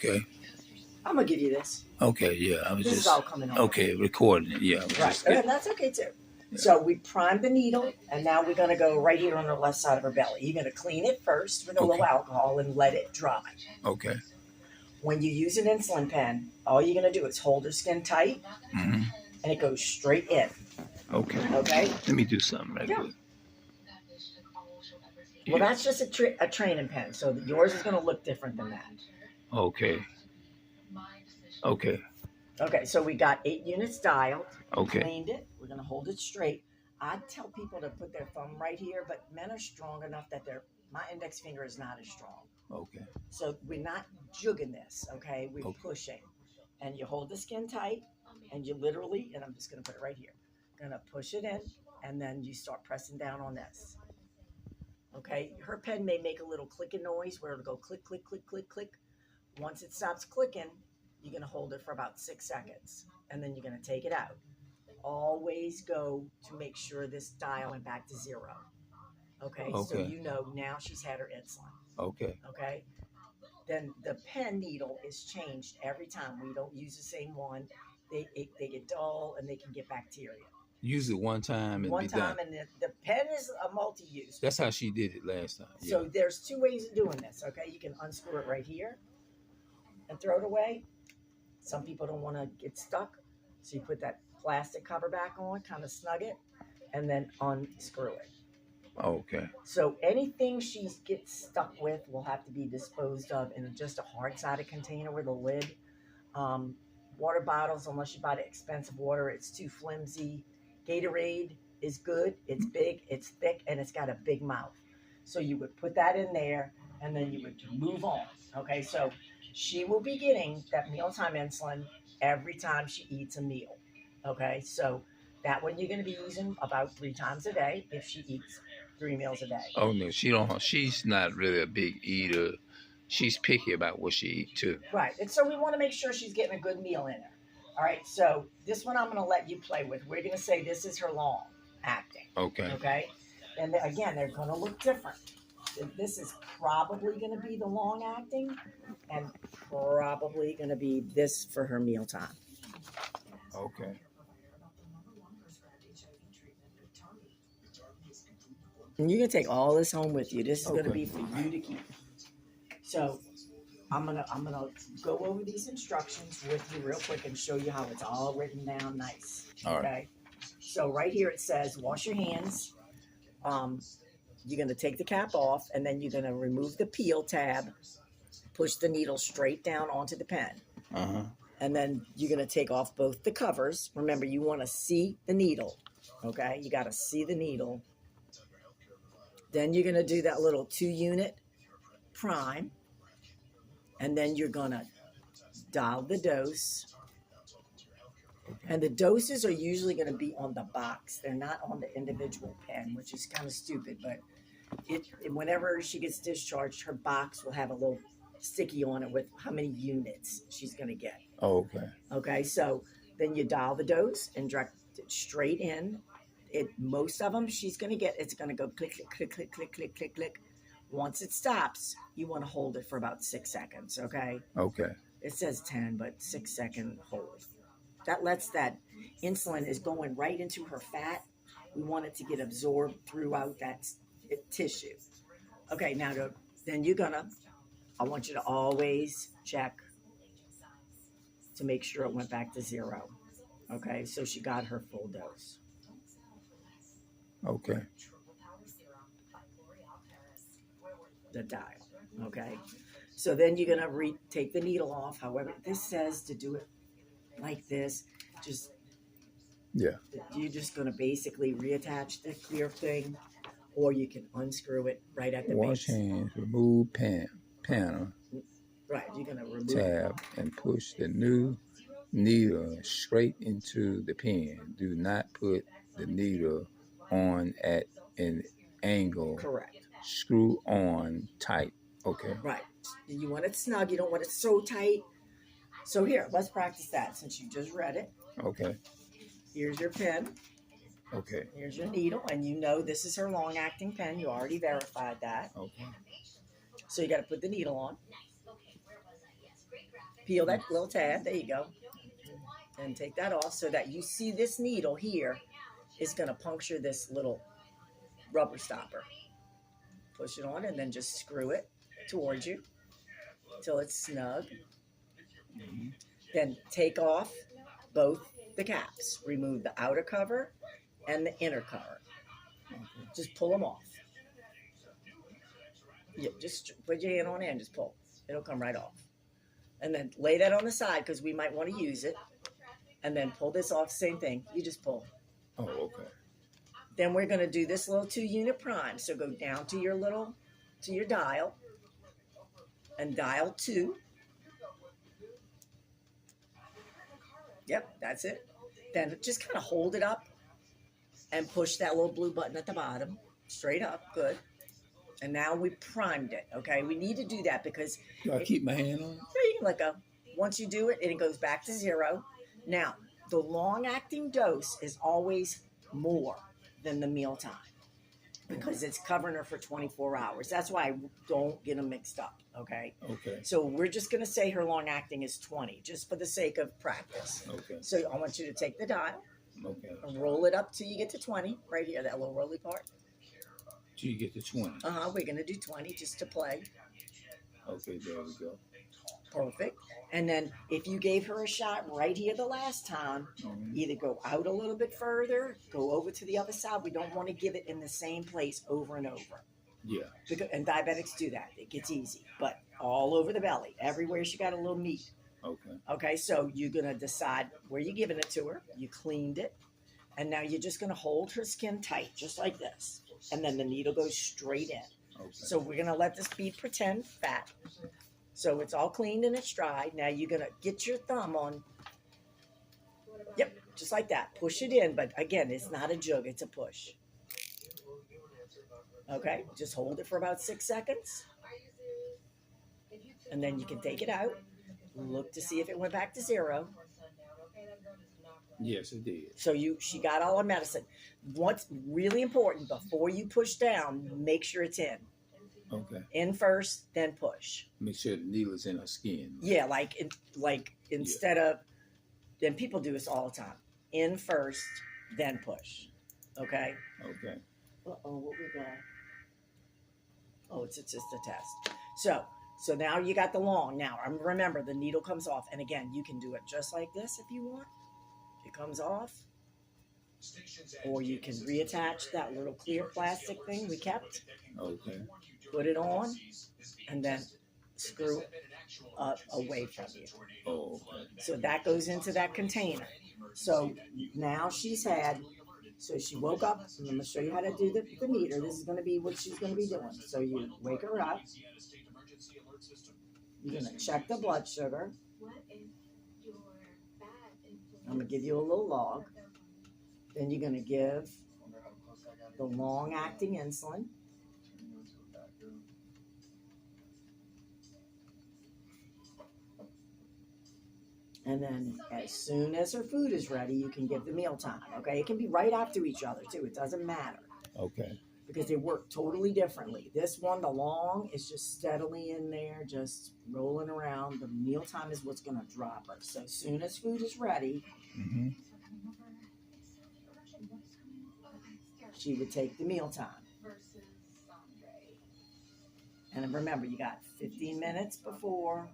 Okay. I'm gonna give you this. Okay. Yeah. I was This is just all coming on. okay recording it. Yeah. I was Right, just getting, and that's okay too. So we primed the needle, and now we're gonna go right here on the left side of her belly. You're gonna clean it first with a little Okay. alcohol and let it dry. Okay. When you use an insulin pen, all you're gonna do is hold her skin tight, Mm-hmm. and it goes straight in. Okay. Okay. Let me do something right Yeah. quick. Well, Yeah. that's just a training pen, so yours is gonna look different than that. Okay. Okay. Okay, so we got 8 units dialed. Okay. Cleaned it. We're gonna hold it straight. I tell people to put their thumb right here, but men are strong enough that my index finger is not as strong. Okay. So we're not jugging this, okay? We're Okay. pushing. And you hold the skin tight, and you literally, and I'm just gonna put it right here, gonna push it in, and then you start pressing down on this. Okay, her pen may make a little clicking noise where it'll go click, click, click, click, click. Once it stops clicking, you're gonna hold it for about 6 seconds, and then you're gonna take it out. Always go to make sure this dial went back to 0. Okay, so Okay. you know now she's had her insulin. Okay. Okay, then the pen needle is changed every time. We don't use the same one. They get dull and they can get bacteria. Use it one time and One be time, done. and the pen is a multi-use. That's how she did it last time. Yeah. So there's 2 ways of doing this. Okay, you can unscrew it right here and throw it away. Some people don't want to get stuck, so you put that plastic cover back on, kind of snug it, and then unscrew it. Okay. So anything she gets stuck with will have to be disposed of in just a hard-sided container with a lid. Water bottles, unless you buy the expensive water, it's too flimsy. Gatorade is good. It's big, it's thick, and it's got a big mouth. So you would put that in there, and then you would move on. Okay, so she will be getting that mealtime insulin every time she eats a meal. Okay, so that one you're going to be using about 3 times a day if she eats 3 meals a day. Oh no, she don't. She's not really a big eater. She's picky about what she eat too. Right, and so we want to make sure she's getting a good meal in her. All right, so this one I'm going to let you play with. We're going to say this is her long acting. Okay. Okay, and again, they're going to look different. This is probably going to be the long acting, and probably going to be this for her mealtime. Okay. And you can take all this home with you. This is going to be for you to keep. So I'm gonna go over these instructions with you real quick and show you how it's all written down nice. All right. Okay. So right here it says wash your hands. You're gonna take the cap off, and then you're gonna remove the peel tab, push the needle straight down onto the pen. And then you're gonna take off both the covers. Remember, you want to see the needle. Okay, you got to see the needle. Then you're gonna do that little 2-unit prime, and then you're gonna dial the dose. And the doses are usually going to be on the box. They're not on the individual pen, which is kind of stupid. But whenever she gets discharged, her box will have a little sticky on it with how many units she's going to get. Oh, okay. Okay, so then you dial the dose and direct it straight in. Most of them she's going to get, it's going to go click, click, click, click, click, click, click, click. Once it stops, you want to hold it for about 6 seconds, okay? Okay. It says 10, but 6-second hold. That lets that insulin is going right into her fat. We want it to get absorbed throughout that tissue. Okay, now then I want you to always check to make sure it went back to 0. Okay, so she got her full dose. Okay. The dial. Okay, so then you're gonna take the needle off. However, this says to do it like this. You're just going to basically reattach the clear thing, or you can unscrew it right at the Wash base. hands, remove panel, Right, you're going to remove tab, and push the new needle straight into the pen. Do not put the needle on at an angle. Correct. Screw on tight. Okay. Right. You want it snug. You don't want it so tight. So here, let's practice that since you just read it. Okay. Here's your pen. Okay. Here's your needle, and you know this is her long-acting pen. You already verified that. Okay. So you got to put the needle on. Peel that little tab. There you go. And take that off so that you see this needle here is going to puncture this little rubber stopper. Push it on and then just screw it towards you till it's snug. Mm-hmm. Then take off both the caps. Remove the outer cover and the inner cover. Okay. Just pull them off. Yeah, just put your hand on it and just pull. It'll come right off. And then lay that on the side because we might want to use it. And then pull this off. Same thing. You just pull. Oh, okay. Then we're going to do this little 2-unit prime. So go down to your dial and dial 2. Yep, that's it. Then just kind of hold it up and push that little blue button at the bottom. Straight up. Good. And now we primed it. Okay. We need to do that because. Do I keep my hand on it? Yeah, you can let go. Once you do it, it goes back to 0. Now, the long-acting dose is always more than the mealtime because it's covering her for 24 hours. That's why I don't get them mixed up, okay? Okay. So we're just going to say her long-acting is 20, just for the sake of practice. Okay. So I want you to take the dial Okay. and roll it up till you get to 20, right here, that little rolly part. Till you get to 20. We're going to do 20 just to play. Okay, there we go. Perfect. And then if you gave her a shot right here the last time, either go out a little bit further, go over to the other side. We don't want to give it in the same place over and over. Yeah. And diabetics do that. It gets easy. But all over the belly, everywhere she got a little meat. Okay. Okay, so you're going to decide where you're giving it to her. You cleaned it. And now you're just going to hold her skin tight, just like this. And then the needle goes straight in. Okay. So we're going to let this be pretend fat. So it's all cleaned and it's dry. Now you're going to get your thumb on. Yep, just like that. Push it in. But again, it's not a jug. It's a push. Okay, just hold it for about 6 seconds. And then you can take it out. Look to see if it went back to 0. Yes, it did. So she got all her medicine. What's really important, before you push down, make sure it's in. Okay. In first, then push. Make sure the needle is in her skin. Yeah, instead of, then people do this all the time. In first, then push. Okay? Okay. Uh-oh, what we got? Oh, it's just a test. So now you got the long. Now, remember, the needle comes off. And again, you can do it just like this if you want. It comes off. Or you can reattach that little clear plastic thing we kept. Okay. Put it on. And then screw it up away from you. Oh, okay. So that goes into that container. So now she woke up. I'm going to show you how to do the meter. This is going to be what she's going to be doing. So you wake her up. You're going to check the blood sugar. I'm going to give you a little log. Then you're going to give the long-acting insulin. And then as soon as her food is ready, you can give the mealtime, okay? It can be right after each other, too. It doesn't matter. Okay. Because they work totally differently. This one, the long, is just steadily in there, just rolling around. The mealtime is what's going to drop her. So as soon as food is ready, she would take the mealtime. And remember, you got 15 minutes before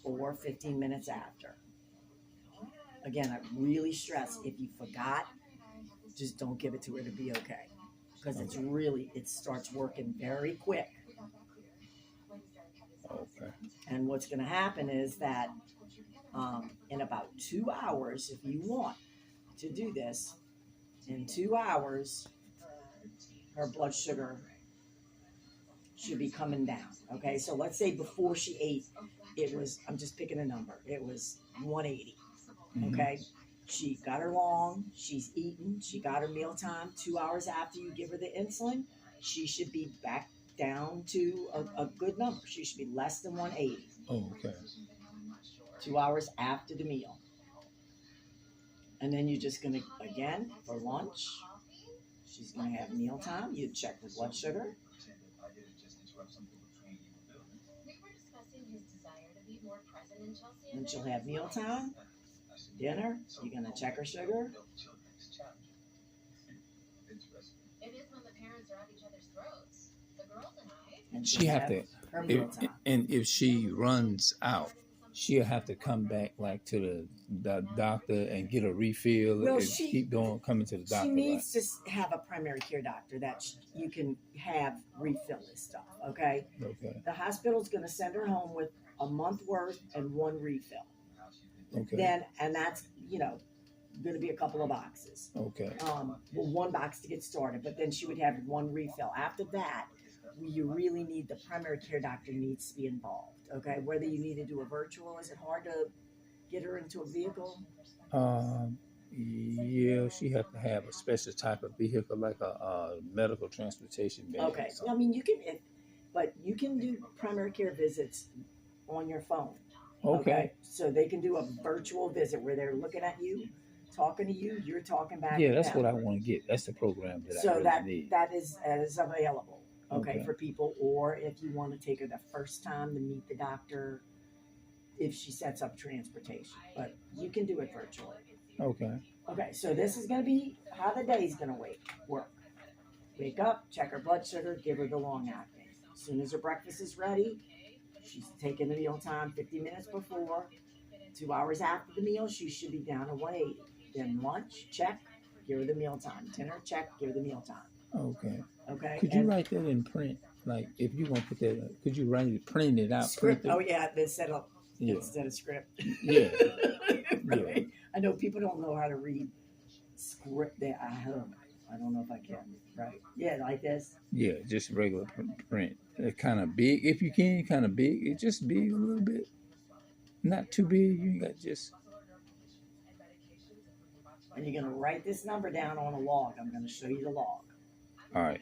or 15 minutes after. Again, I really stress, if you forgot, just don't give it to her to be okay. Because it starts working very quick. Okay. And what's going to happen is that in about 2 hours, if you want to do this, in 2 hours, her blood sugar should be coming down. Okay, so let's say before she ate, I'm just picking a number, it was 180. Okay, she got her long, she's eaten, she got her mealtime. 2 hours after you give her the insulin, she should be back down to a good number. She should be less than 180. Oh, okay. 2 hours after the meal. And then you're just going to, again, for lunch, she's going to have mealtime. You check the blood sugar. Then she'll have mealtime, dinner. You're gonna check her sugar. And She have to, her if, mealtime. and if she runs out, she'll have to come back like to the doctor and get a refill. Well, and keep doing coming to the doctor. She needs to have a primary care doctor that you can have refill this stuff. Okay. Okay. The hospital's going to send her home with a month worth and one refill. Okay. Then, and that's going to be a couple of boxes. Okay. Well, one box to get started, but then she would have one refill. After that, you really need the primary care doctor needs to be involved. Okay, whether you need to do a virtual, is it hard to get her into a vehicle? Yeah, she have to have a special type of vehicle, like a medical transportation vehicle. Okay, I mean you can, but you can do primary care visits on your phone. Okay. So they can do a virtual visit where they're looking at you, talking to you, you're talking back. Yeah, that's what I want to get. That's the program that I really need. That is available. Okay, for people, or if you want to take her the first time to meet the doctor, if she sets up transportation, but you can do it virtually. Okay, so this is going to be how the day's going to work. Wake up, check her blood sugar, give her the long acting. As soon as her breakfast is ready, she's taking the meal time 50 minutes before. 2 hours after the meal, she should be down to 180. Then lunch, check, give her the meal time. Dinner, check, give her the meal time. Okay. Could you write that in print? Like, if you want to put that, could you print it out? Script. Oh yeah, instead of script. Yeah. Right. Yeah. I know people don't know how to read script. I don't know if I can. Right. Yeah, like this. Yeah, just regular print. Kind of big, if you can. Kind of big. It just big a little bit. Not too big. You got just. And you're gonna write this number down on a log. I'm gonna show you the log. All right.